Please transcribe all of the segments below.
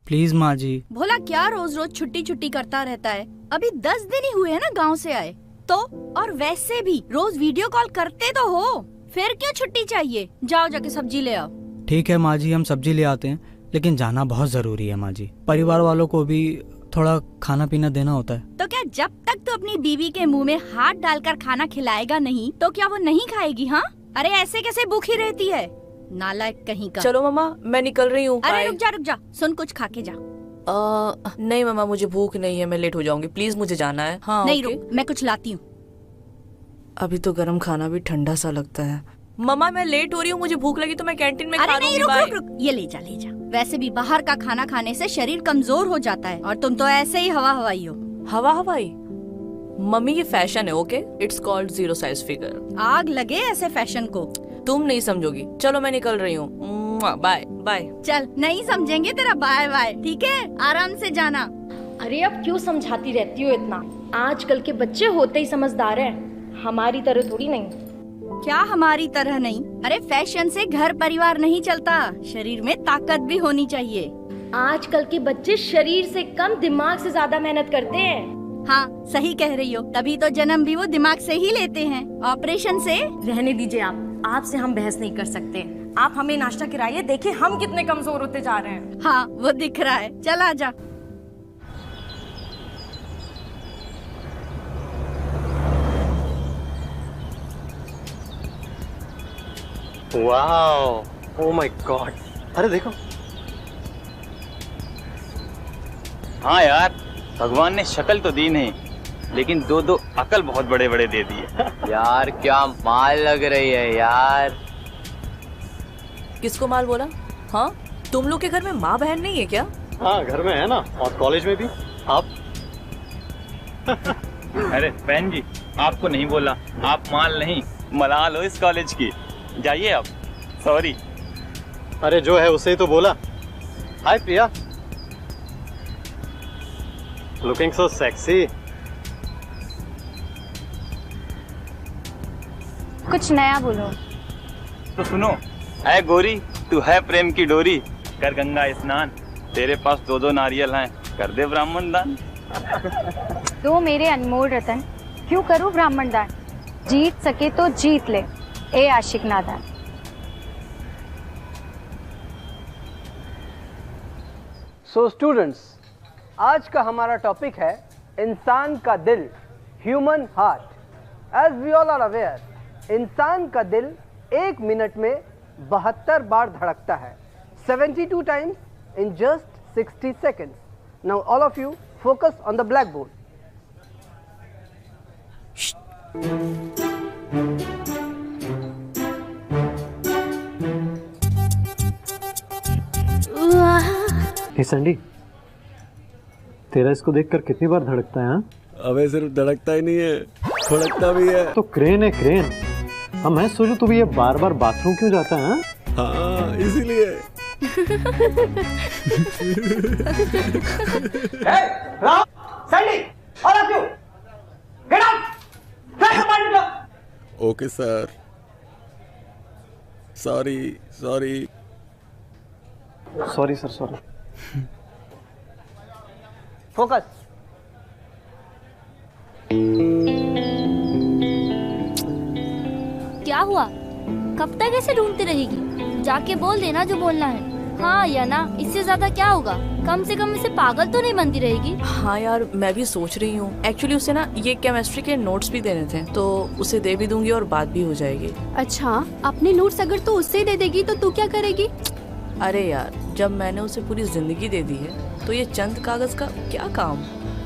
Please माँ जी। भोला क्या रोज रोज छुट्टी छुट्टी करता रहता है? अभी 10 दिन ही हुए हैं ना गांव से आए तो। और वैसे भी रोज वीडियो कॉल करते तो हो, फिर क्यों छुट्टी चाहिए? जाओ जाके सब्जी ले आओ। ठीक है माँ जी, हम सब्जी ले आते हैं, लेकिन जाना बहुत जरूरी है माँ जी। परिवार वालों को भी थोड़ा खाना पीना देना होता है। तो क्या जब तक तो अपनी बीवी के मुंह में हाथ डालकर खाना खिलाएगा नहीं तो क्या वो नहीं खाएगी? हाँ, अरे ऐसे कैसे भूखी रहती है, नालायक कहीं का। चलो मामा, मैं निकल रही हूँ। अरे रुक जा, सुन, कुछ खा के जा। नहीं मामा, मुझे भूख नहीं है, मैं लेट हो जाऊंगी, प्लीज मुझे जाना है। हाँ नहीं रुक, मैं कुछ लाती हूँ। अभी तो गरम खाना भी ठंडा सा लगता है। मामा मैं लेट हो रही हूँ, मुझे भूख लगी तो मैं कैंटीन में खा लूंगी। नहीं, रुक, ये ले जा। वैसे भी बाहर का खाना खाने से शरीर कमजोर हो जाता है, और तुम तो ऐसे ही हवा हवाई हो। हवा हवाई? मम्मी ये फैशन है, okay? It's called zero size figure. आग लगे ऐसे फैशन को। तुम नहीं समझोगी। चलो मैं निकल रही हूँ, बाय बाय। चल, नहीं समझेंगे तेरा बाय बाय, ठीक है? आराम से जाना। अरे अब क्यों समझाती रहती हो इतना? आजकल के बच्चे होते ही समझदार हैं, हमारी तरह थोड़ी नहीं। क्या हमारी तरह नहीं? अरे फैशन से घर परिवार नहीं चलता, शरीर में ताकत भी होनी चाहिए। आजकल के बच्चे शरीर से कम दिमाग से ज्यादा मेहनत करते हैं। हाँ सही कह रही हो, तभी तो जन्म भी वो दिमाग से ही लेते हैं, ऑपरेशन से। रहने दीजिए, आपसे हम बहस नहीं कर सकते। आप हमें नाश्ता खिलाइए, देखिए हम कितने कमजोर होते जा रहे हैं। हाँ वो दिख रहा है, चल आजा। वाह, ओ माय गॉड, अरे देखो। हाँ यार, भगवान ने शक्ल तो दी नहीं, लेकिन दो दो अकल बहुत बड़े बड़े दे दिए। यार क्या माल लग रही है यार। किसको माल बोला? हाँ, तुम लोग के घर में माँ बहन नहीं है क्या? हाँ घर में है ना, और कॉलेज में भी। आप अरे बहन जी, आपको नहीं बोला, आप माल नहीं मलाल हो इस कॉलेज की। जाइए आप। सॉरी। अरे जो है उसे ही तो बोला। हाय प्रिया, लुकिंग सो सेक्सी। कुछ नया बोलो। तो सुनो, है गोरी तू है प्रेम की डोरी, कर गंगा स्नान, तेरे पास दो दो नारियल हैं, कर दे ब्राह्मण दान। तो मेरे अनमोल रतन, क्यों करूं ब्राह्मण दान? जीत सके तो जीत ले, ए आशिक नादान। सो स्टूडेंट्स, आज का हमारा टॉपिक है इंसान का दिल, human heart. As we all are aware, इंसान का दिल एक मिनट में 72 बार धड़कता है, 72 times in just 60 seconds। Now all of you focus on the black board. Hey Sandy, तेरा इसको देखकर कितनी बार धड़कता है? हाँ? अबे सिर्फ धड़कता ही नहीं है, धड़कता भी है। तो क्रेन है क्रेन। हाँ मैं सोचू तू भी ये बार बार बाथरूम क्यों जाता है? हाँ इसीलिए। Sandy, all of you get out. Okay sir, sorry sorry sorry sir, sorry. Focus. क्या हुआ? कब तक ऐसे ढूंढती रहेगी? जाके बोल देना जो बोलना है। हाँ या ना, इससे ज्यादा क्या होगा? कम से कम इसे पागल तो नहीं बनती रहेगी। हाँ यार, मैं भी सोच रही हूँ। एक्चुअली उसे ना ये केमिस्ट्री के नोट्स भी देने थे, तो उसे दे भी दूंगी और बात भी हो जाएगी। अच्छा, अपने नोट्स अगर तो उससे दे देगी तो तू क्या करेगी? अरे यार, जब मैंने उसे पूरी जिंदगी दे दी है तो ये चंद कागज का क्या काम।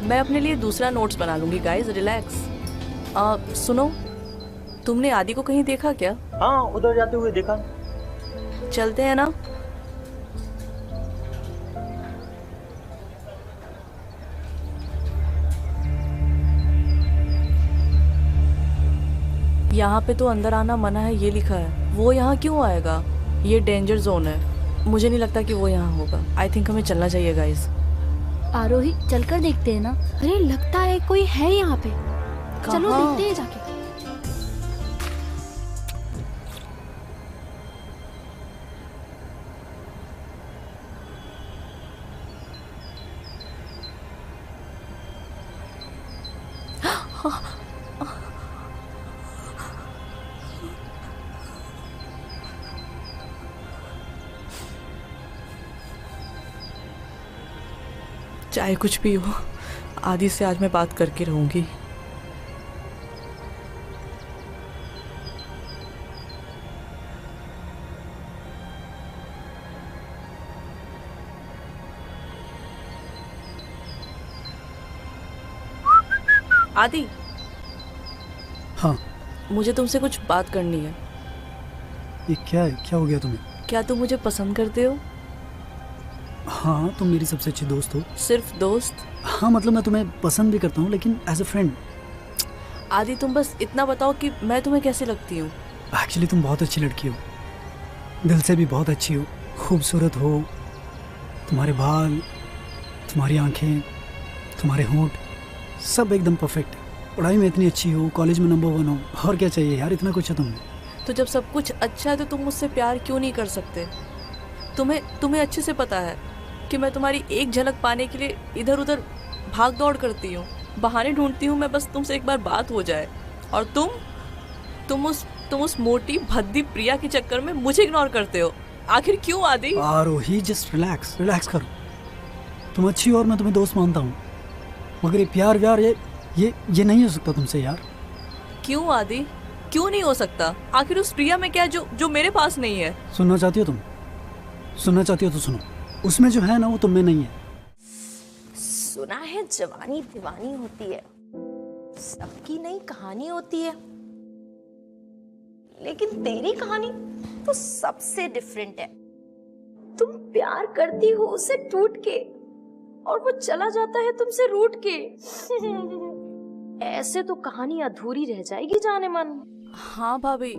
मैं अपने लिए दूसरा नोट्स बना लूंगी। Guys relax. सुनो, तुमने आदि को कहीं देखा क्या? हाँ, उधर जाते हुए देखा। चलते हैं ना? यहाँ पे तो अंदर आना मना है ये लिखा है। वो यहाँ क्यों आएगा? ये डेंजर जोन है। मुझे नहीं लगता कि वो यहाँ होगा। आई थिंक हमें चलना चाहिए गाइस। आरोही, चलकर देखते हैं ना। अरे लगता है कोई है यहाँ पे। चलो देखते हैं जाके। चाहे कुछ भी हो, आदि से आज मैं बात करके रहूंगी। आदि, हाँ मुझे तुमसे कुछ बात करनी है। ये क्या है? क्या हो गया तुम्हें? क्या तुम मुझे पसंद करते हो? हाँ, तुम मेरी सबसे अच्छी दोस्त हो। सिर्फ दोस्त? हाँ, मतलब मैं तुम्हें पसंद भी करता हूँ, लेकिन एज अ फ्रेंड। आदि, तुम बस इतना बताओ कि मैं तुम्हें कैसे लगती हूँ? एक्चुअली तुम बहुत अच्छी लड़की हो, दिल से भी बहुत अच्छी हो, खूबसूरत हो। तुम्हारे बाल, तुम्हारी आंखें, तुम्हारे होंठ, सब एकदम परफेक्ट है। पढ़ाई में इतनी अच्छी हो, कॉलेज में नंबर 1 हो, और क्या चाहिए यार? इतना कुछ है तुम्हें। तो जब सब कुछ अच्छा है तो तुम मुझसे प्यार क्यों नहीं कर सकते? तुम्हें अच्छे से पता है कि मैं तुम्हारी एक झलक पाने के लिए इधर उधर भाग दौड़ करती हूँ, बहाने ढूंढती हूँ मैं, बस तुमसे एक बार बात हो जाए। और तुम उस मोटी भद्दी प्रिया के चक्कर में मुझे इग्नोर करते हो। आखिर क्यों आदि? आरोही, जस्ट रिलैक्स करो। तुम अच्छी हो और मैं तुम्हें दोस्त मानता हूँ, मगर ये प्यार व्यार ये नहीं हो सकता तुमसे यार। क्यों आदि? क्यों नहीं हो सकता? आखिर उस प्रिया में क्या जो मेरे पास नहीं है? सुनना चाहती हो तुम? सुनना चाहती हो तो सुनो। उसमें जो है ना, वो तुम में नहीं है। सुना है जवानी दीवानी होती है, सबकी नई कहानी होती है, लेकिन तेरी कहानी तो सबसे डिफरेंट है। तुम प्यार करती हो उसे टूट के, और वो चला जाता है तुमसे रूठ के। ऐसे तो कहानी अधूरी रह जाएगी जाने मन। हाँ भाभी,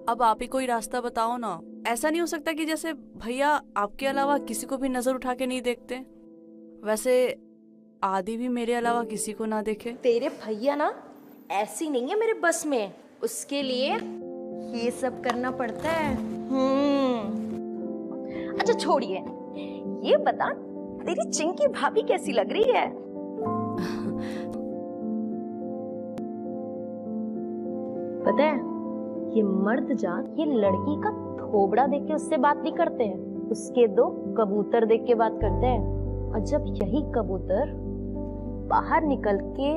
अब आप ही कोई रास्ता बताओ ना। ऐसा नहीं हो सकता कि जैसे भैया आपके अलावा किसी को भी नजर उठा के नहीं देखते, वैसे आदि भी मेरे अलावा किसी को ना देखे। तेरे भैया ना ऐसी नहीं है मेरे बस में, उसके लिए ये सब करना पड़ता है। अच्छा छोड़िए, ये बता तेरी चिंकी भाभी कैसी लग रही है? पता है, ये मर्द जात ये लड़की का थोबड़ा देख के उससे बात नहीं करते हैं, उसके 2 कबूतर देख के बात करते हैं। और जब यही कबूतर बाहर निकल के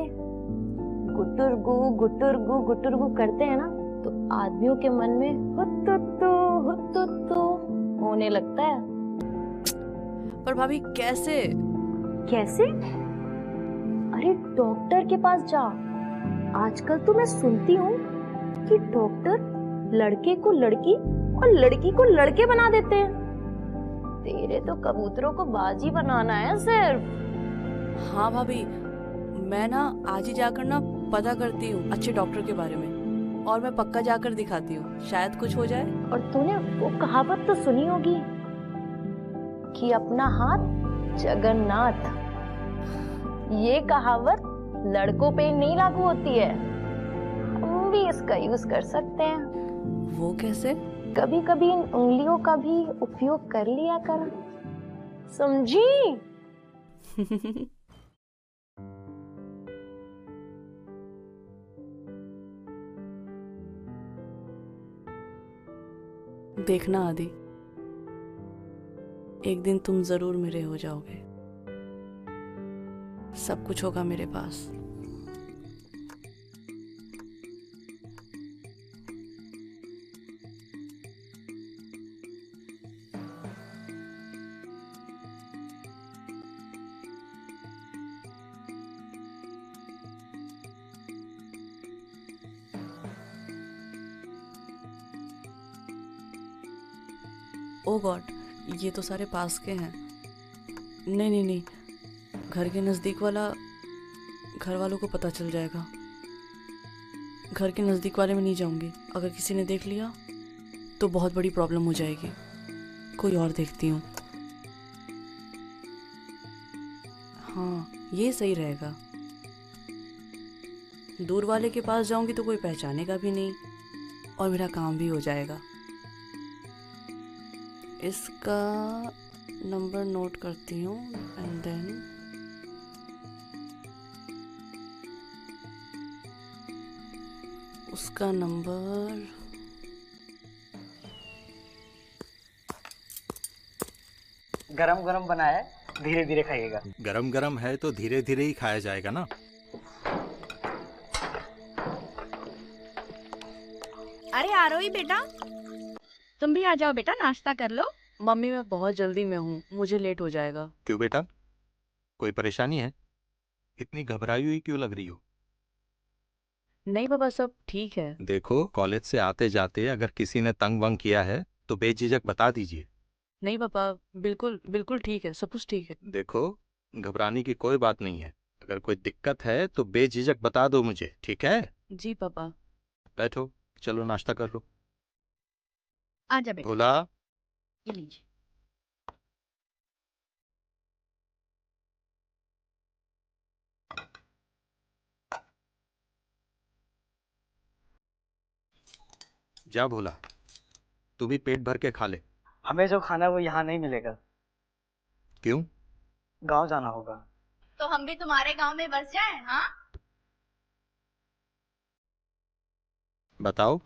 गुटुरगु गुटुरगु गुटुरगु करते हैं ना, तो आदमियों के मन में हुत्तुत्तु होने लगता है। पर भाभी कैसे? अरे डॉक्टर के पास जा। आजकल तो मैं सुनती हूँ कि डॉक्टर लड़के को लड़की और लड़की को लड़के बना देते हैं। तेरे तो कबूतरों को बाजी बनाना है सिर्फ। हाँ भाभी, मैं ना आज ही जाकर ना पता करती हूँ अच्छे डॉक्टर के बारे में, और मैं पक्का जाकर दिखाती हूँ, शायद कुछ हो जाए। और तूने वो कहावत तो सुनी होगी कि अपना हाथ जगन्नाथ। ये कहावत लड़कों पे नहीं लागू होती है, हम भी इसका यूज कर सकते हैं। वो कैसे? कभी कभी इन उंगलियों का भी उपयोग कर लिया कर, समझी? देखना आदि, एक दिन तुम जरूर मेरे हो जाओगे। सब कुछ होगा मेरे पास। ओ गॉड, ये तो सारे पास के हैं। नहीं, घर के नज़दीक वाला घर वालों को पता चल जाएगा। घर के नज़दीक वाले में नहीं जाऊंगी, अगर किसी ने देख लिया तो बहुत बड़ी प्रॉब्लम हो जाएगी। कोई और देखती हूँ। हाँ, ये सही रहेगा। दूर वाले के पास जाऊंगी तो कोई पहचानेगा भी नहीं और मेरा काम भी हो जाएगा। इसका नंबर नोट करती हूँ एंड देन उसका नंबर गरम गरम बना है, धीरे धीरे खाइएगा। गरम गरम है तो धीरे धीरे ही खाया जाएगा ना। अरे आरोही बेटा, तुम भी आ जाओ बेटा, नाश्ता कर लो। मम्मी मैं बहुत जल्दी में हूँ, मुझे लेट हो जाएगा। क्यों बेटा, कोई परेशानी है? इतनी घबराई हुई क्यों लग रही हो? नहीं पापा, सब ठीक है। देखो, कॉलेज से आते जाते अगर किसी ने तंग वंग किया है तो बेझिझक बता दीजिए। नहीं पापा, बिल्कुल बिल्कुल ठीक है, सब कुछ ठीक है। देखो, घबराने की कोई बात नहीं है। अगर कोई दिक्कत है तो बेझिझक बता दो मुझे, ठीक है? जी पापा। बैठो, चलो नाश्ता कर लो। आजा बेटा। भोला, ये लीजिए। जा भोला, तू भी पेट भर के खा ले। हमें जो खाना वो यहाँ नहीं मिलेगा। क्यों? गांव जाना होगा। तो हम भी तुम्हारे गांव में बस जाएं, हाँ? बताओ।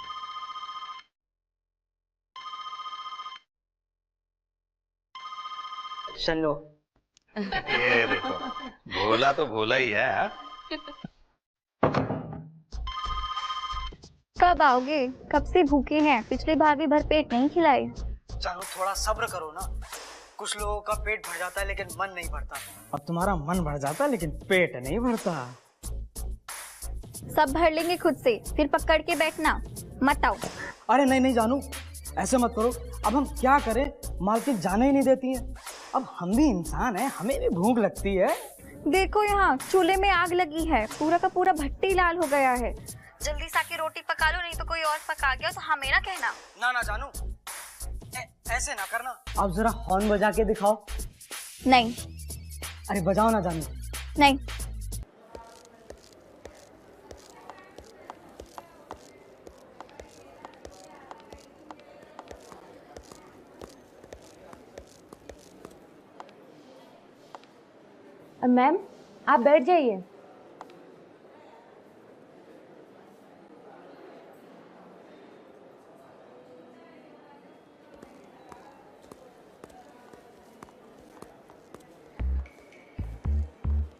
चलो। ये देखो, भोला तो भोला ही है। हाँ? कब आओगे? कब से भूखे हैं, पिछली बार भी भर पेट नहीं खिलाए। जानू थोड़ा सब्र करो ना। कुछ लोगों का पेट भर जाता है लेकिन मन नहीं भरता। अब तुम्हारा मन भर जाता है लेकिन पेट नहीं भरता। सब भर लेंगे खुद से, फिर पकड़ के बैठना मत आओ। अरे नहीं नहीं जानू, ऐसे मत करो। अब हम क्या करें, मालकिन जाने ही नहीं देती है। अब हम भी इंसान हैं, हमें भी भूख लगती है। देखो यहाँ चूल्हे में आग लगी है, पूरा का पूरा भट्टी लाल हो गया है। जल्दी से आके रोटी पका लो, नहीं तो कोई और पका गया तो हमें ना कहना। ना ना जानू, ऐसे ना करना। आप जरा हॉर्न बजा के दिखाओ। नहीं। अरे बजाओ ना जानू। नहीं। मैम आप बैठ जाइए।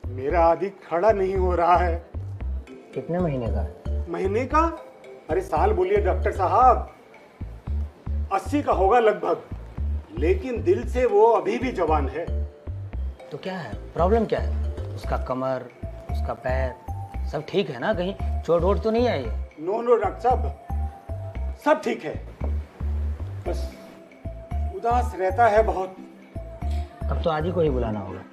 मेरा आदि खड़ा नहीं हो रहा है। कितने महीने का है? महीने का? अरे साल बोलिए डॉक्टर साहब। 80 का होगा लगभग, लेकिन दिल से वो अभी भी जवान है। तो क्या है, प्रॉब्लम क्या है? उसका कमर, उसका पैर सब ठीक है ना? कहीं चोट वोट तो नहीं आई? नो नो डॉक्टर साहब, सब ठीक है, बस उदास रहता है बहुत। अब तो आदि को ही बुलाना होगा।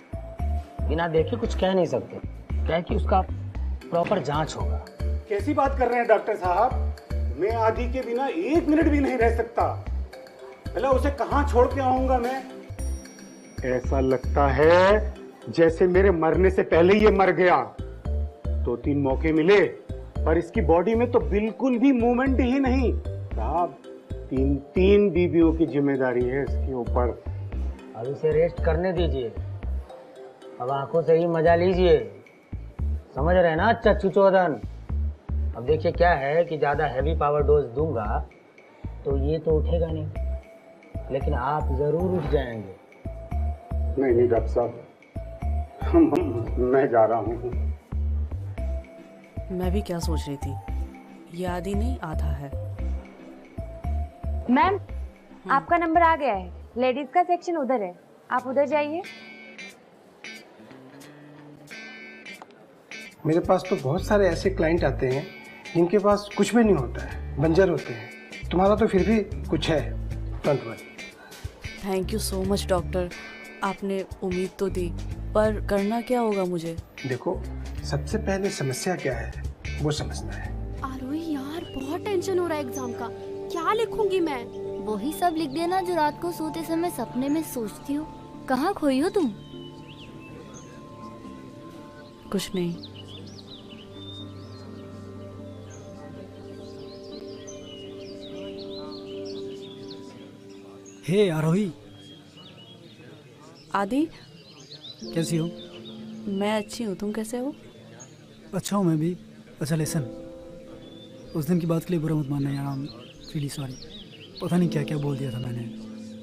बिना देखे कुछ कह नहीं सकते, क्या है कि उसका प्रॉपर जांच होगा। कैसी बात कर रहे हैं डॉक्टर साहब? मैं आदि के बिना 1 मिनट भी नहीं रह सकता। भला उसे कहाँ छोड़ के आऊंगा मैं? ऐसा लगता है जैसे मेरे मरने से पहले ये मर गया। 2-3 मौके मिले पर इसकी बॉडी में तो बिल्कुल भी मूवमेंट ही नहीं। साहब 3 बीबियों की जिम्मेदारी है इसके ऊपर। अब इसे रेस्ट करने दीजिए, अब आंखों से ही मजा लीजिए। समझ रहे हैं ना चच्चू चौधन? अब देखिए क्या है कि ज्यादा हैवी पावर डोज दूंगा तो ये तो उठेगा नहीं, लेकिन आप जरूर उठ जाएंगे। नहीं नहीं डॉक्टर साहब, मैं जा रहा हूँ। मैं भी क्या सोच रही थी, ये आदि नहीं आधा है। मैम आपका नंबर आ गया है, लेडीज का सेक्शन उधर है, आप उधर जाइए। मेरे पास तो बहुत सारे ऐसे क्लाइंट आते हैं जिनके पास कुछ भी नहीं होता है, बंजर होते हैं। तुम्हारा तो फिर भी कुछ है। Don't worry. Thank you so much doctor, आपने उम्मीद तो दी, पर करना क्या होगा मुझे? देखो, सबसे पहले समस्या क्या है वो समझना है। आरोही यार बहुत टेंशन हो रहा है एग्जाम का, क्या लिखूंगी मैं? वही सब लिख देना जो रात को सोते समय सपने में सोचती हो। कहाँ खोई हो तुम? कुछ नहीं। हे आरोही। आदि कैसी हो? मैं अच्छी हूँ, तुम कैसे हो? अच्छा हूँ मैं भी। अच्छा लिसन, उस दिन की बात के लिए बुरा मत मानना यार, आई एम रियली सॉरी। पता नहीं क्या क्या बोल दिया था मैंने।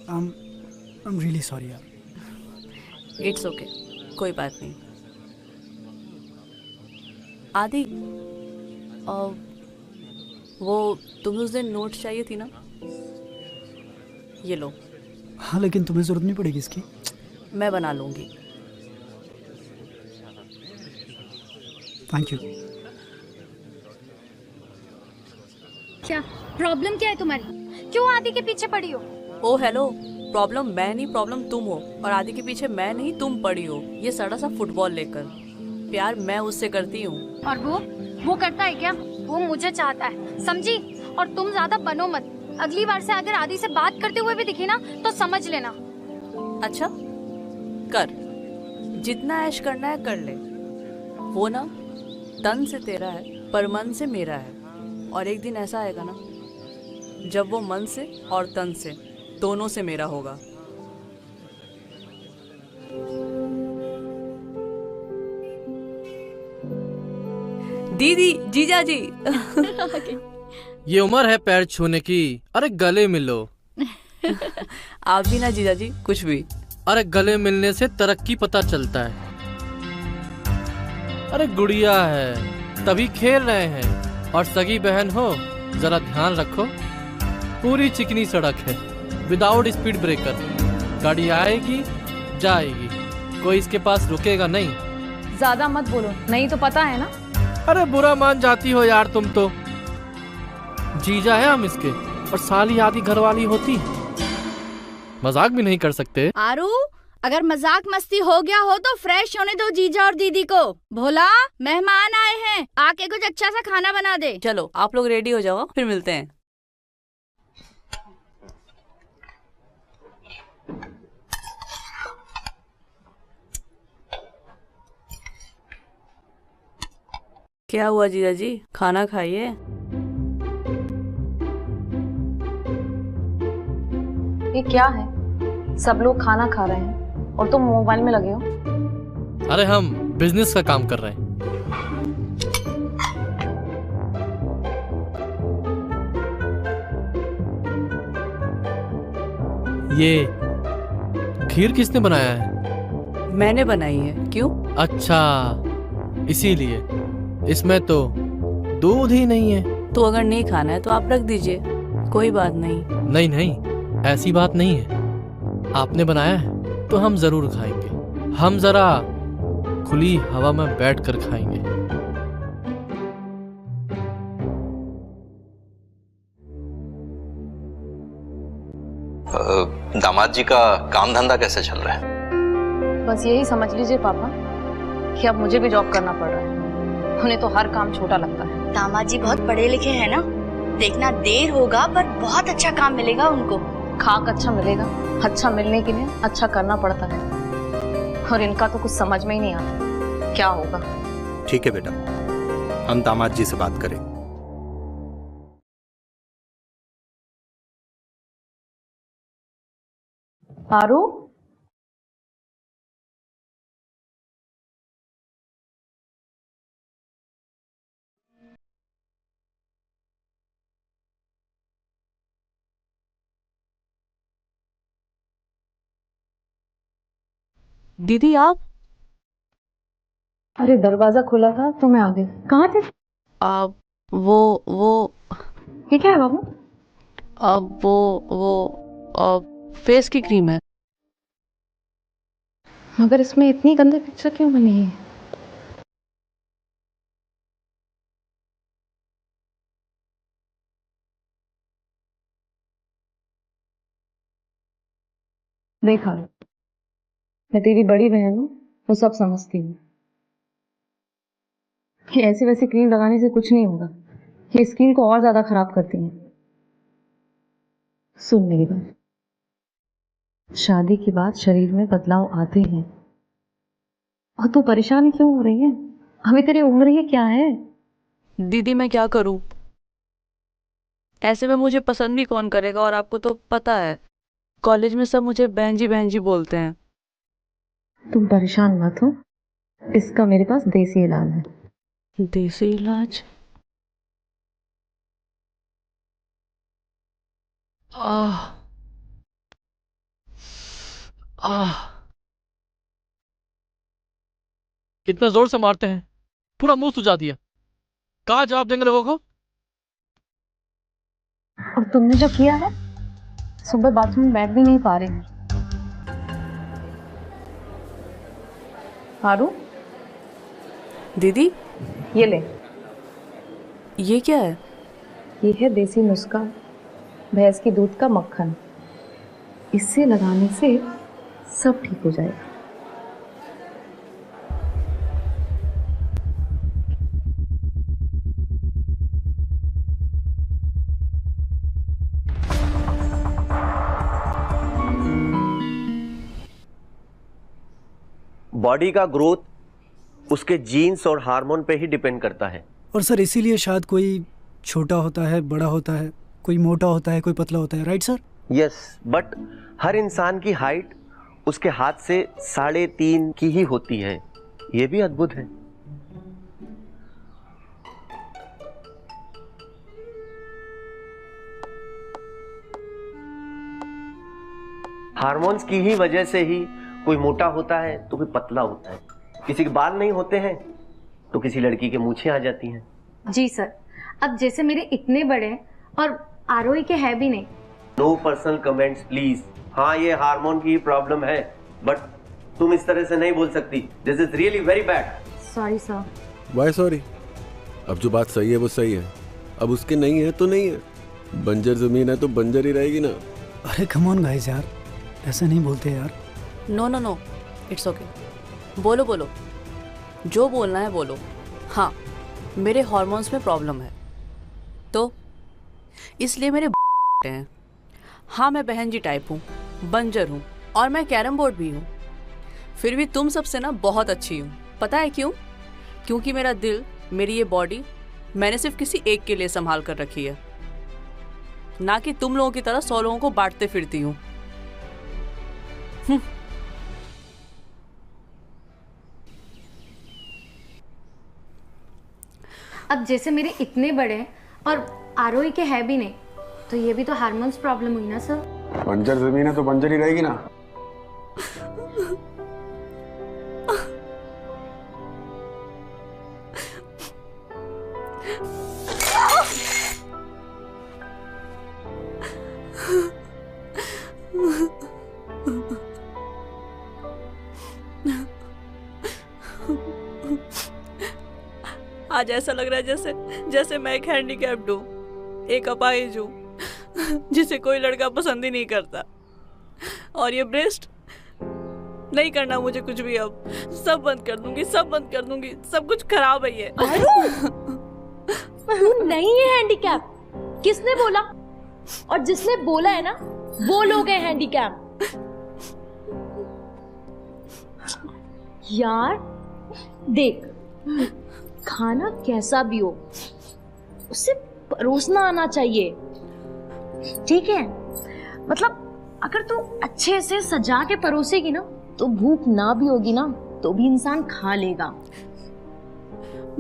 आई एम रियली सॉरी यार। इट्स ओके, कोई बात नहीं। आदि, वो तुम्हें उस दिन नोट चाहिए थी ना, ये लो। हाँ लेकिन तुम्हें ज़रूरत नहीं पड़ेगी इसकी। मैं बना लूँगी। Thank you. क्या प्रॉब्लम क्या है तुम्हारी? क्यों आदि के पीछे पड़ी हो? ओ हेलो, प्रॉब्लम मैं नहीं, प्रॉब्लम तुम हो। और आदि के पीछे मैं नहीं, तुम पड़ी हो ये सड़ा सा फुटबॉल लेकर। प्यार मैं उससे करती हूँ। और वो करता है क्या? वो मुझे चाहता है, समझी? और तुम ज्यादा बनो मत। अगली बार से अगर आदि से बात करते हुए भी दिखे ना तो समझ लेना। अच्छा कर, जितना ऐश करना है कर ले। वो ना तन से तेरा है पर मन से मेरा है। और एक दिन ऐसा आएगा ना जब वो मन से और तन से दोनों से मेरा होगा। दीदी, जीजा जी। ये उम्र है पैर छूने की, अरे गले मिलो। आप भी ना जीजा जी, कुछ भी। अरे गले मिलने से तरक्की पता चलता है। अरे गुड़िया है तभी खेल रहे हैं, और सगी बहन हो जरा ध्यान रखो। पूरी चिकनी सड़क है, विदाउट स्पीड ब्रेकर। गाड़ी आएगी जाएगी, कोई इसके पास रुकेगा नहीं। ज्यादा मत बोलो, नहीं तो पता है ना। अरे बुरा मान जाती हो यार तुम तो। जीजा है हम इसके, और साली आदि घरवाली होती। मजाक भी नहीं कर सकते। आरू, अगर मजाक मस्ती हो गया हो तो फ्रेश होने दो जीजा और दीदी को। भोला, मेहमान आए हैं, आके कुछ अच्छा सा खाना बना दे। चलो आप लोग रेडी हो जाओ, फिर मिलते हैं। क्या हुआ जीजा जी, खाना खाइए। ये क्या है? सब लोग खाना खा रहे हैं और तुम मोबाइल में लगे हो। अरे हम बिजनेस का काम कर रहे हैं। ये खीर किसने बनाया है? मैंने बनाई है। क्यों? अच्छा इसीलिए। इसमें तो दूध ही नहीं है। तो अगर नहीं खाना है तो आप रख दीजिए, कोई बात नहीं। नहीं नहीं, ऐसी बात नहीं है। आपने बनाया है तो हम जरूर खाएंगे। हम जरा खुली हवा में बैठकर खाएंगे। दामाद जी का काम धंधा कैसे चल रहा है? बस यही समझ लीजिए पापा कि अब मुझे भी जॉब करना पड़ रहा है। उन्हें तो हर काम छोटा लगता है। दामाद जी बहुत पढ़े लिखे हैं ना, देखना देर होगा पर बहुत अच्छा काम मिलेगा उनको। खाक अच्छा मिलेगा, अच्छा मिलने के लिए अच्छा करना पड़ता है, और इनका तो कुछ समझ में ही नहीं आता क्या होगा। ठीक है बेटा, हम दामाद जी से बात करें। आरू, दीदी आप? अरे दरवाजा खुला था तो मैं आ गई। कहाँ थे आप? वो ये क्या है बाबू? अब वो फेस की क्रीम है। मगर इसमें इतनी गंदी पिक्चर क्यों बनी है? देखा, मैं तेरी बड़ी बहन हूँ, वो सब समझती हूँ। ये ऐसी वैसी क्रीम लगाने से कुछ नहीं होगा, ये स्किन को और ज्यादा खराब करती है। सुन मेरी बात, शादी के बाद शरीर में बदलाव आते हैं। और तू परेशान क्यों हो रही है? अभी तेरी उम्र ही क्या है? दीदी मैं क्या करूं? ऐसे में मुझे पसंद भी कौन करेगा? और आपको तो पता है कॉलेज में सब मुझे बहन जी बोलते हैं। तुम परेशान मत हो, इसका मेरे पास देसी इलाज है। देसी इलाज? आह आह इतना जोर से मारते हैं, पूरा मुंह सुजा दिया। कहाँ जवाब देंगे लोगों को? और तुमने जो किया है, सुबह बाथरूम में बैठ भी नहीं पा रही। हारू दीदी, ये ले। ये क्या है? ये है देसी नुस्खा, भैंस की दूध का मक्खन। इससे लगाने से सब ठीक हो जाएगा। बॉडी का ग्रोथ उसके जीन्स और हार्मोन पे ही डिपेंड करता है। और सर इसीलिए शायद कोई छोटा होता है, बड़ा होता है, कोई मोटा होता है, कोई पतला होता है, राइट सर? यस, बट हर इंसान की हाइट उसके हाथ से 3.5 की ही होती है। ये भी अद्भुत है। हार्मोन्स की ही वजह से ही कोई मोटा होता है तो कोई पतला होता है। किसी के बाल नहीं होते हैं तो किसी लड़की के मूंछें आ जाती हैं। जी सर, अब जैसे मेरे इतने बड़े हैं और आरोही के है भी नहीं। No personal comments please. हाँ, ये हार्मोन की प्रॉब्लम है, बट तुम इस तरह से नहीं बोल सकती। This is really very bad. Sorry sir. Why sorry? अब जो बात सही है वो सही है, अब उसके नहीं है तो नहीं है। बंजर जमीन है तो बंजर ही रहेगी ना। अरे कम ऑन गाइस यार, ऐसा नहीं बोलते यार। No no no, it's okay. बोलो बोलो, जो बोलना है बोलो। हाँ, मेरे हार्मोन्स में प्रॉब्लम है तो इसलिए मेरे हैं। हाँ, मैं बहन जी टाइप हूँ, बंजर हूँ और मैं कैरम बोर्ड भी हूँ। फिर भी तुम सबसे ना बहुत अच्छी हूँ। पता है क्यों? क्योंकि मेरा दिल, मेरी ये बॉडी मैंने सिर्फ किसी एक के लिए संभाल कर रखी है, ना कि तुम लोगों की तरह 100 लोगों को बांटते फिरती हूँ। अब जैसे मेरे इतने बड़े हैं और आरोही के है भी नहीं, तो ये भी तो हार्मोन्स प्रॉब्लम हुई ना सर। बंजर जमीन है तो बंजर ही रहेगी ना। आज ऐसा लग रहा है जैसे मैं एक हैंडीकैप्ड हूँ, एक अपाहिज हूँ जिसे कोई लड़का पसंद ही नहीं करता। और ये ब्रेस्ट नहीं करना मुझे कुछ भी। अब सब बंद कर दूंगी, सब बंद कर दूंगी। सब कुछ खराब है ये। तू नहीं है हैंडीकैप। किसने बोला? और जिसने बोला है ना, वो लोग हैं हैंडीकैप। यार देख, खाना कैसा भी हो उसे परोसना आना चाहिए, ठीक है? मतलब अगर तू अच्छे से सजा के परोसेगी ना, तो भूख ना भी होगी ना तो भी इंसान खा लेगा।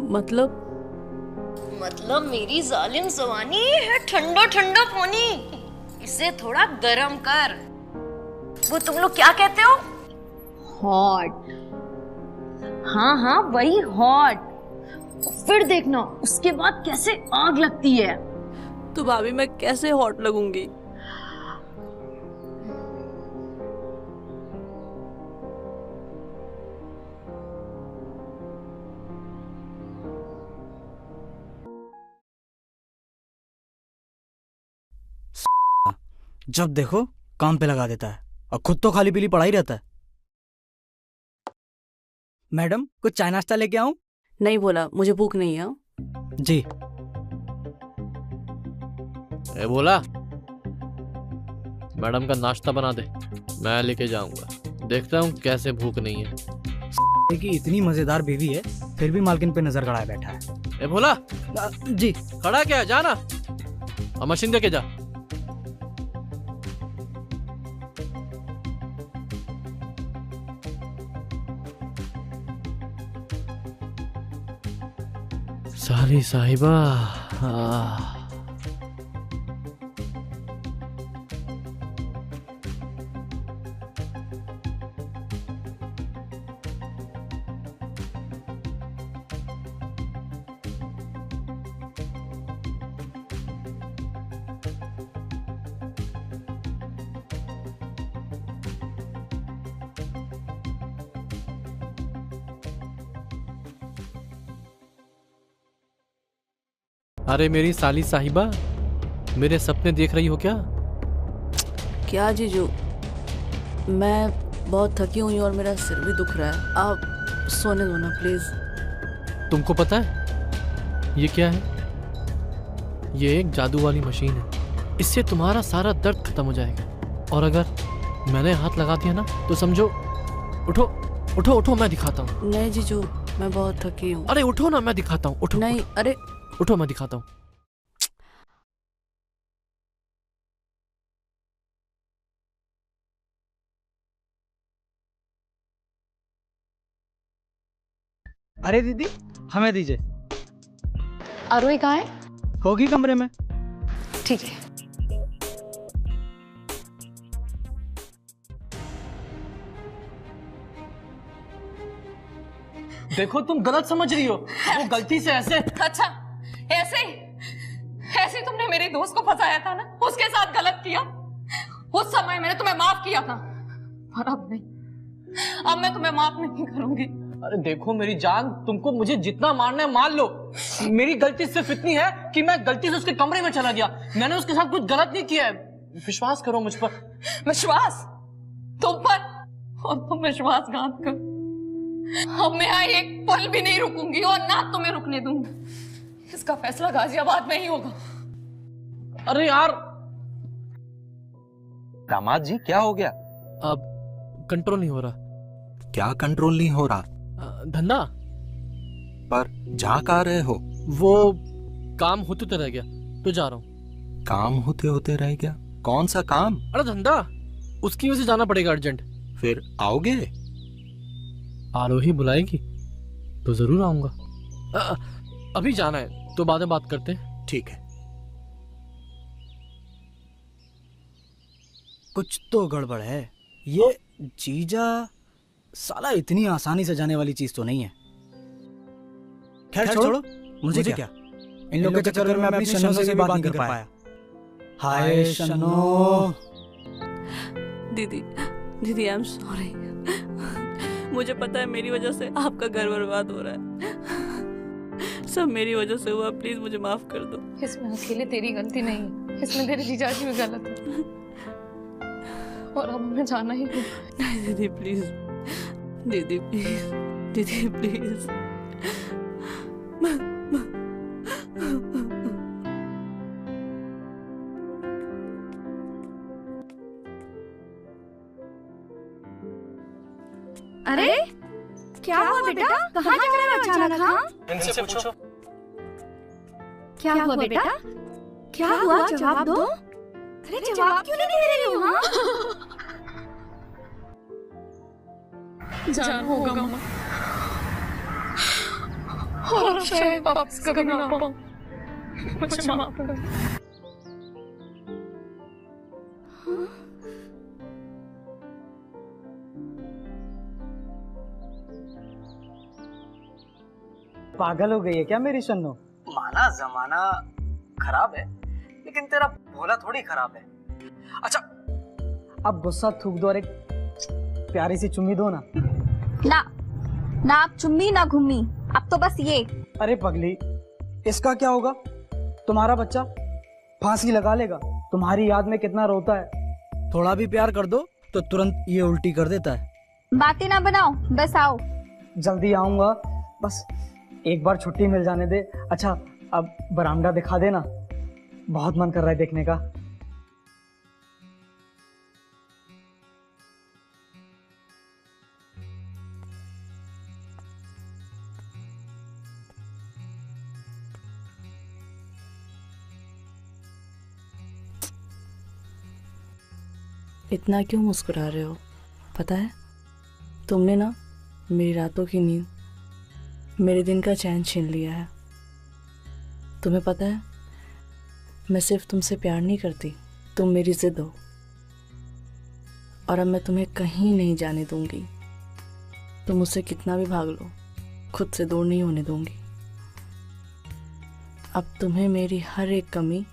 मतलब मेरी जालिम जवानी है ठंडा ठंडा पानी, इसे थोड़ा गरम कर। वो तुम लोग क्या कहते हो? हॉट। हाँ हाँ, वही हॉट। फिर देखना उसके बाद कैसे आग लगती है। तो भाभी मैं कैसे हॉट लगूंगी? जब देखो काम पे लगा देता है और खुद तो खाली पीली पड़ा ही रहता है। मैडम, कुछ चाय नाश्ता लेके आऊं? नहीं बोला, मुझे भूख नहीं है। जी। ए बोला, मैडम का नाश्ता बना दे, मैं लेके जाऊंगा। देखता हूँ कैसे भूख नहीं है। कि इतनी मजेदार बीवी है फिर भी मालकिन पे नजर गड़ाए बैठा है। ए बोला। जी। खड़ा क्या है, जाना और मशीन देके जा। सारी साहिबा। अरे मेरी साली साहिबा, मेरे सपने देख रही हो क्या? क्या जीजू, मैं बहुत थकी हुई हूँ और मेरा सिर भी दुख रहा है, आप सोने दो ना प्लीज। तुमको पता है ये क्या है? ये एक जादू वाली मशीन है। इससे तुम्हारा सारा दर्द खत्म हो जाएगा। और अगर मैंने हाथ लगा दिया ना तो समझो, उठो उठो उठो, मैं दिखाता हूँ। नहीं जीजू, मैं बहुत थकी हूँ। अरे उठो ना, मैं दिखाता हूँ। उठो। नहीं, अरे उठो, मैं दिखाता हूँ। अरे दीदी, हमें दीजिए। आरोही कहाँ है? होगी कमरे में। ठीक है। देखो तुम गलत समझ रही हो, वो गलती से ऐसे। अच्छा, ऐसे तुमने मेरे दोस्त को फंसाया था ना, उसके साथ गलत किया। उस समय मैंने तुम्हें माफ किया था, पर अब नहीं, अब मैं तुम्हें माफ नहीं करूंगी। अरे देखो मेरी जान, तुमको मुझे जितना मारना है मार लो। मेरी गलती सिर्फ इतनी है कि मैं गलती से उसके कमरे में चला गया। मैंने उसके साथ कुछ गलत नहीं किया है, विश्वास करो मुझ पर। विश्वास तुम पर? और तुम विश्वासघात कर। अब मैं यहाँ एक पल भी नहीं रुकूंगी और ना तुम्हें रुकने दूंगी। इसका फैसला गाजियाबाद में ही होगा। अरे यार दामाद जी, क्या हो गया? अब कंट्रोल नहीं हो रहा। क्या कंट्रोल नहीं हो रहा? धंधा। पर जा कहाँ रहे हो? वो काम होते तो रह गया, तो जा रहा हूँ। काम होते होते रह गया? कौन सा काम? अरे धंधा, उसकी वजह से जाना पड़ेगा अर्जेंट। फिर आओगे? आरोही बुलाएगी तो जरूर आऊंगा। अभी जाना है तो बाद में बात करते हैं। ठीक है। कुछ तो गड़बड़ है। ये जीजा साला इतनी आसानी से जाने वाली चीज तो नहीं है। खैर छोड़ो, मुझे क्या, इन लोगों के चक्कर में मैं अपनी शन्नो से भी बात नहीं कर पाया। हाय शन्नो। दीदी, दीदी आई एम सॉरी। मुझे पता है मेरी वजह से आपका घर बर्बाद हो रहा है, सब मेरी वजह से हुआ, प्लीज मुझे माफ कर दो। इसमें अकेले तेरी गलती नहीं है, इसमें तेरे जीजाजी भी गलत है। और अब हमें जाना ही होगा। नहीं दीदी प्लीज, दीदी प्लीज, दीदी प्लीज। अरे क्या हुआ बेटा, कहाँ जा रहे हो अचानक? हाँ, इनसे पूछो। क्या हुआ बेटा, क्या हुआ, जवाब दो। अरे जवाब क्यों नहीं दे रही हो? हाँ, जान होगा और शायद वापस कभी ना पाऊं। मुझे माफ कर। पागल हो गई है क्या मेरी शन्नो? माना जमाना खराब है, लेकिन तेरा भोला थोड़ी खराब है। अच्छा अब गुस्सा थूक दो और एक प्यारी सी चुम्मी दो ना। ना ना, आप चुम्मी ना घुम्मी, अब तो बस ये। अरे पगली, इसका क्या होगा? तुम्हारा बच्चा फांसी लगा लेगा, तुम्हारी याद में कितना रोता है। थोड़ा भी प्यार कर दो तो तुरंत ये उल्टी कर देता है। बातें ना बनाओ, बस आओ। जल्दी आऊंगा, बस एक बार छुट्टी मिल जाने दे। अच्छा अब बरामदा दिखा देना, बहुत मन कर रहा है देखने का। इतना क्यों मुस्कुरा रहे हो? पता है तुमने ना मेरी रातों की नींद, मेरे दिन का चैन छीन लिया है। तुम्हें पता है मैं सिर्फ तुमसे प्यार नहीं करती, तुम मेरी जिद हो, और अब मैं तुम्हें कहीं नहीं जाने दूंगी। तुम मुझसे कितना भी भाग लो, खुद से दूर नहीं होने दूंगी। अब तुम्हें मेरी हर एक कमी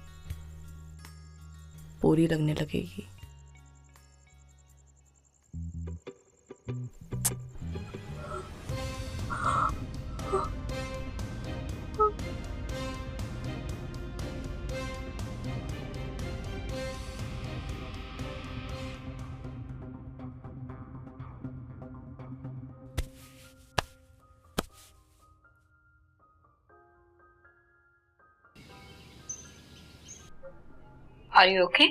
पूरी लगने लगेगी। Are you okay?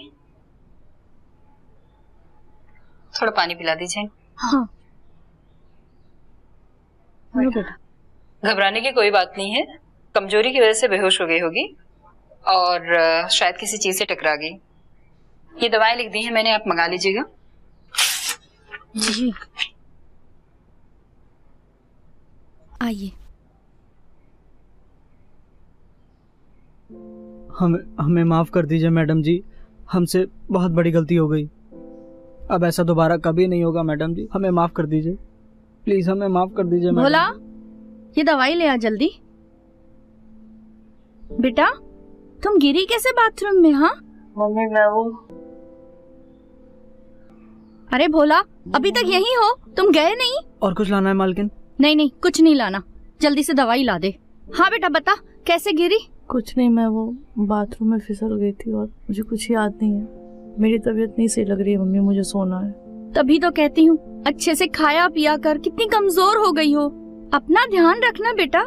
थोड़ा पानी पिला दीजिए। हाँ। घबराने की कोई बात नहीं है, कमजोरी की वजह से बेहोश हो गई होगी और शायद किसी चीज से टकरा गई। ये दवाएं लिख दी हैं मैंने, आप मंगा लीजिएगा। जी आइए। हमें माफ़ कर दीजिए मैडम जी, हमसे बहुत बड़ी गलती हो गई। अब ऐसा दोबारा कभी नहीं होगा मैडम जी, हमें माफ़ कर दीजिए प्लीज़, हमें माफ़ कर दीजिए मैडम। भोला, ये दवाई ले आ जल्दी। बेटा तुम गिरी कैसे बाथरूम में? हाँ मम्मी मैं वो। अरे भोला, अभी तक यहीं हो, तुम गए नहीं? और कुछ लाना है मालकिन? नहीं नहीं, कुछ नहीं लाना, जल्दी से दवाई ला दे। हाँ बेटा बता, कैसे गिरी? कुछ नहीं, मैं वो बाथरूम में फिसल गई थी और मुझे कुछ याद नहीं है। मेरी तबीयत नहीं सही लग रही है मम्मी, मुझे सोना है। तभी तो कहती हूँ अच्छे से खाया पिया कर, कितनी कमजोर हो गई हो। अपना ध्यान रखना बेटा।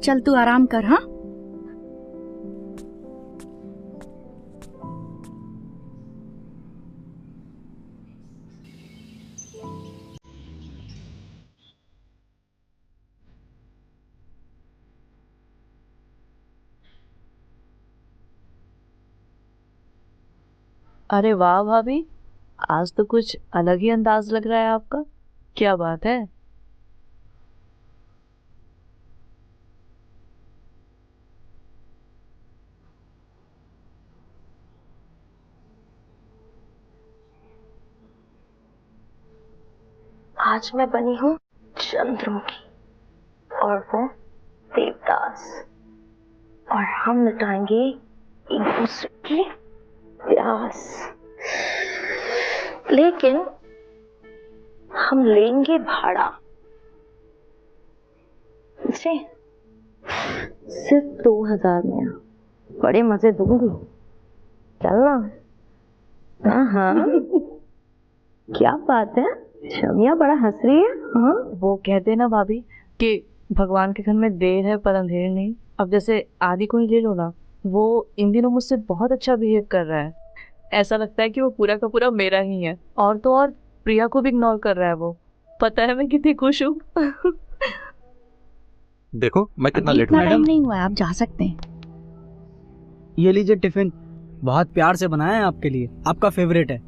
चल तू आराम कर। हाँ अरे वाह भाभी, आज तो कुछ अलग ही अंदाज लग रहा है आपका। क्या बात है? आज मैं बनी हूँ चंद्रमुखी और वो देवदास, और हम मिटाएंगे एक दूसरे की प्यास, लेकिन हम लेंगे भाड़ा। जी सिर्फ 2000 में, बड़े मजे दूंगी, चलना। हाँ क्या बात है, शमिया बड़ा हंस रही है। हाँ वो कहते हैं ना भाभी कि भगवान के घर में देर है पर अंधेर नहीं। अब जैसे आदि को ही ले लो ना, वो इन दिनों मुझसे बहुत अच्छा बिहेव कर रहा है। ऐसा लगता है कि वो पूरा का पूरा मेरा ही है। और तो और प्रिया को भी इग्नोर कर रहा है वो। पता है मैं कितनी खुश हूँ। देखो मैं कितना लेट इतना टाइम नहीं हुआ, आप जा सकते हैं। ये लीजिए टिफिन, बहुत प्यार से बनाया है आपके लिए, आपका फेवरेट है।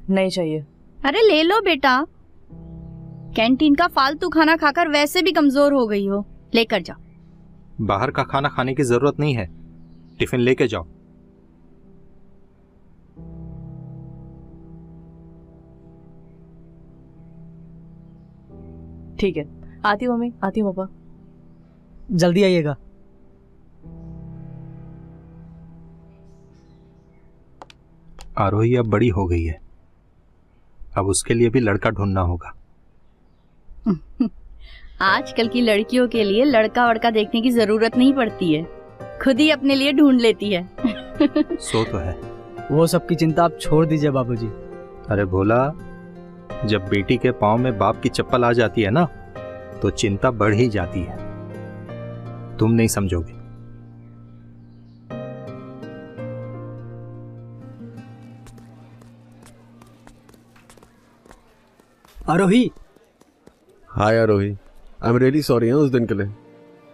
नहीं चाहिए। अरे ले लो बेटा, कैंटीन का फालतू खाना खाकर वैसे भी कमजोर हो गई हो, लेकर जाओ। बाहर का खाना खाने की जरूरत नहीं है, टिफिन लेके जाओ। ठीक है, आती हूँ मम्मी, आती हूँ पापा। जल्दी आइएगा। आरोही अब बड़ी हो गई है, अब उसके लिए भी लड़का ढूंढना होगा। आजकल की लड़कियों के लिए लड़का वड़का देखने की जरूरत नहीं पड़ती है, खुद ही अपने लिए ढूंढ लेती है। सो तो है। वो सब की चिंता आप छोड़ दीजिए बाबूजी। अरे भोला, जब बेटी के पाँव में बाप की चप्पल आ जाती है ना, तो चिंता बढ़ ही जाती है। तुम नहीं समझोगे। आरोही। हाय आरोही, आई एम रियली सॉरी उस दिन के लिए।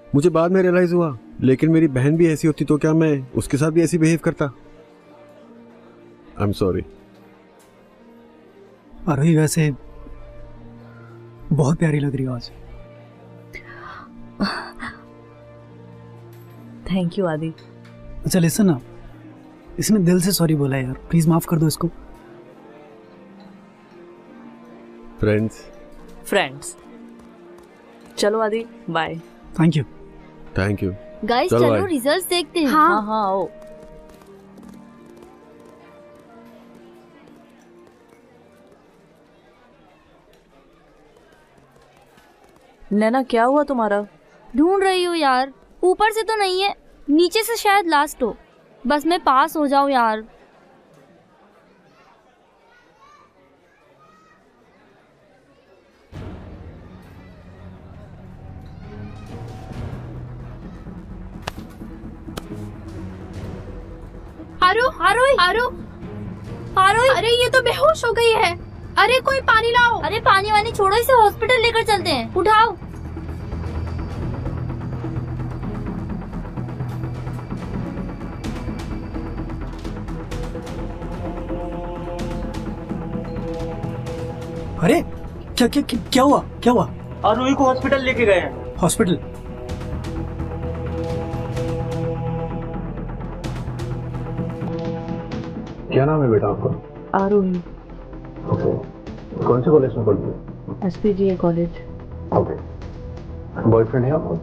मुझे बाद में रियलाइज हुआ, लेकिन मेरी बहन भी ऐसी होती तो क्या मैं उसके साथ भी ऐसी बिहेव करता? I am sorry. आरोही वैसे बहुत प्यारी लग रही हो आज। थैंक यू आदि। अच्छा लिसन ना, इसने दिल से सॉरी बोला यार, प्लीज माफ कर दो इसको। फ्रेंड्स चलो Adi, bye. Thank you. Thank you. Guys चलो रिजल्ट्स देखते हैं। हाँ हाँ आओ। नैना क्या हुआ तुम्हारा? ढूंढ रही हूँ यार, ऊपर से तो नहीं है, नीचे से शायद लास्ट हो। बस मैं पास हो जाऊँ यार। आरो आरो आरो आरो, अरे ये तो बेहोश हो गई है। अरे कोई पानी लाओ। अरे पानी वानी छोड़ो, इसे हॉस्पिटल लेकर चलते हैं, उठाओ। अरे क्या क्या क्या हुआ, क्या हुआ? आरोही को हॉस्पिटल लेके गए हैं। हॉस्पिटल? क्या नाम है बेटा आपका? आरोही। ओके, कौन से कॉलेज में पढ़ती है? SPGA college. ओके, बॉयफ्रेंड है आपका?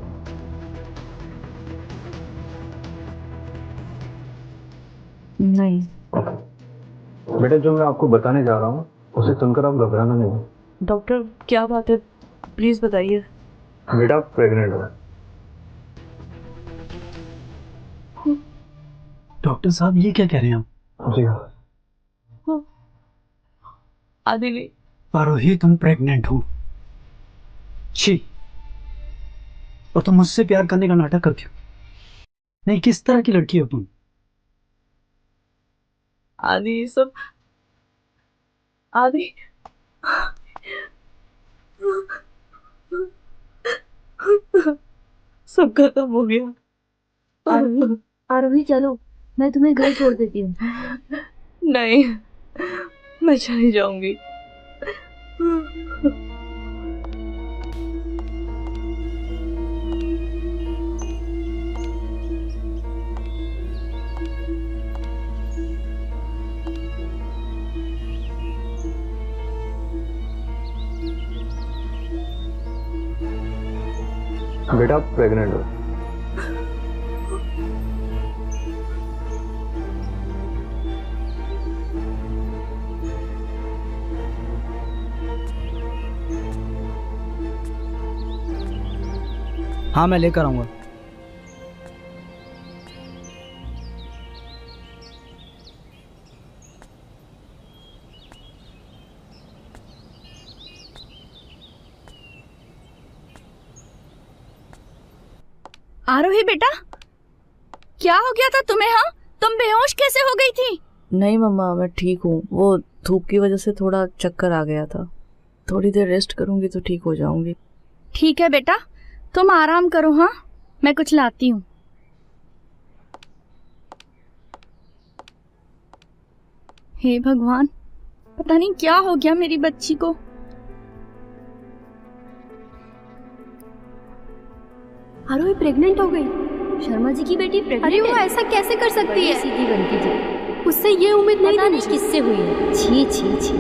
नहीं। बेटा जो मैं आपको बताने जा रहा हूँ उसे सुनकर आप घबराना नहीं। डॉक्टर क्या बात है, प्लीज बताइए। बेटा प्रेग्नेंट है। डॉक्टर साहब ये क्या कह रहे हैं आप? जी हाँ। आदिल, आरोही तुम प्रेग्नेंट हो? छी, और तुम मुझसे प्यार करने का नाटक करती हो। नहीं, किस तरह की लड़की हो तुम? आदि सब आदि सब खत्म हो गया। आरोही चलो, मैं तुम्हें घर छोड़ देती हूँ। नहीं, मैं चली जाऊंगी। बेटा प्रेग्नेंट हो। हाँ मैं लेकर आऊंगा। आरोही बेटा, क्या हो गया था तुम्हें? हाँ, तुम बेहोश कैसे हो गई थी? नहीं मम्मा, मैं ठीक हूँ। वो धूप की वजह से थोड़ा चक्कर आ गया था। थोड़ी देर रेस्ट करूंगी तो ठीक हो जाऊंगी। ठीक है बेटा, तुम आराम करो। हाँ, मैं कुछ लाती हूँ। हे भगवान, पता नहीं क्या हो गया मेरी बच्ची को। आरोही प्रेग्नेंट हो गई। शर्मा जी की बेटी प्रेग्नेंट अरे वो है? ऐसा कैसे कर सकती है? सीधी बनती जी, उससे ये उम्मीद नहीं थी। किससे हुई है? छी छी छी।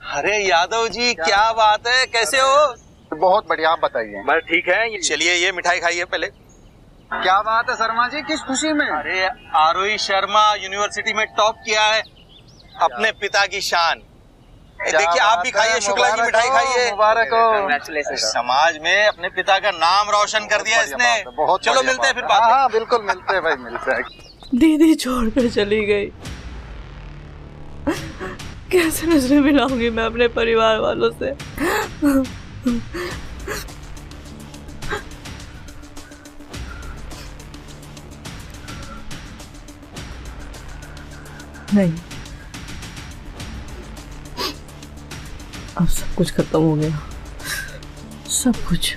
अरे यादव जी, क्या बात है, कैसे हो? बहुत बढ़िया, आप बताइए। बस ठीक है। चलिए ये मिठाई खाइए पहले। क्या बात है शर्मा जी, किस खुशी में? अरे आरोही शर्मा यूनिवर्सिटी में टॉप किया है, अपने पिता की शान। देखिए आप भी खाइए, शुक्ला की मिठाई खाइए। मुबारक हो। समाज में अपने पिता का नाम रोशन कर दिया इसने। चलो मिलते हैं फिर बाद में। हाँ बिल्कुल मिलते हैं भाई, मिलते हैं। दीदी छोड़कर चली गई, कैसे नजरें मिलाऊंगी मैं अपने परिवार वालों से? नहीं, अब सब कुछ खत्म हो गया, सब कुछ।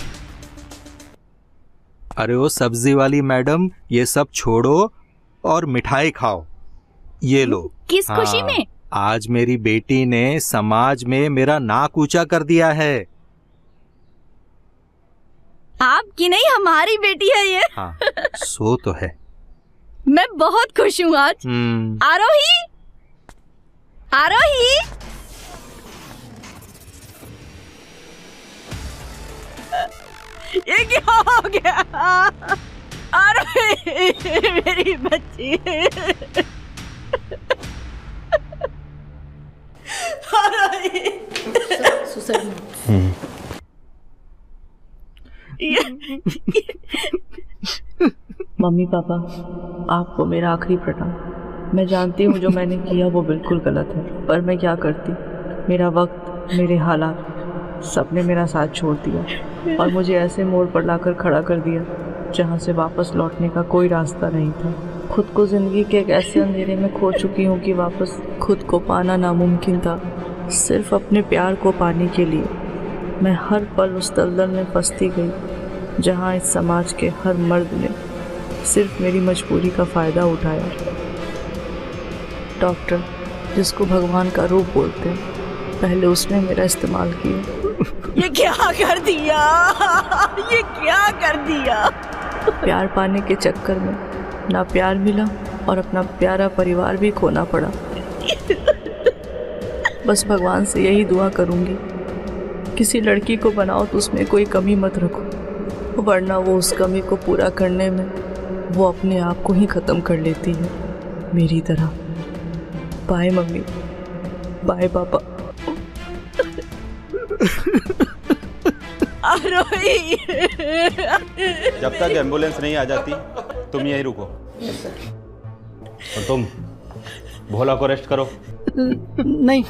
अरे वो सब्जी वाली मैडम, ये सब छोड़ो और मिठाई खाओ। ये लो। किस खुशी में? आज मेरी बेटी ने समाज में मेरा नाक ऊंचा कर दिया है। आपकी नहीं, हमारी बेटी है ये। हाँ, सो तो है। मैं बहुत खुश हूँ आज। आरोही, आरोही, ये क्या हो गया? आरोही मेरी बच्ची। मम्मी पापा, आपको मेरा आखिरी प्रणाम। मैं जानती हूँ जो मैंने किया वो बिल्कुल गलत है, पर मैं क्या करती। मेरा वक्त, मेरे हालात, सबने मेरा साथ छोड़ दिया और मुझे ऐसे मोड़ पर लाकर खड़ा कर दिया जहाँ से वापस लौटने का कोई रास्ता नहीं था। खुद को जिंदगी के एक ऐसे अंधेरे में खो चुकी हूँ कि वापस खुद को पाना नामुमकिन था। सिर्फ अपने प्यार को पाने के लिए मैं हर पल उस दलदल में फंसती गई जहाँ इस समाज के हर मर्द ने सिर्फ मेरी मजबूरी का फ़ायदा उठाया। डॉक्टर, जिसको भगवान का रूप बोलते हैं, पहले उसने मेरा इस्तेमाल किया। ये क्या कर दिया, ये क्या कर दिया। प्यार पाने के चक्कर में ना प्यार मिला और अपना प्यारा परिवार भी खोना पड़ा। बस भगवान से यही दुआ करूंगी, किसी लड़की को बनाओ तो उसमें कोई कमी मत रखो, वरना वो उस कमी को पूरा करने में वो अपने आप को ही ख़त्म कर लेती है, मेरी तरह। बाय मम्मी, बाय पापा। जब तक एम्बुलेंस नहीं आ जाती तुम यहीं रुको। और तुम भोला को रेस्ट करो। नहीं,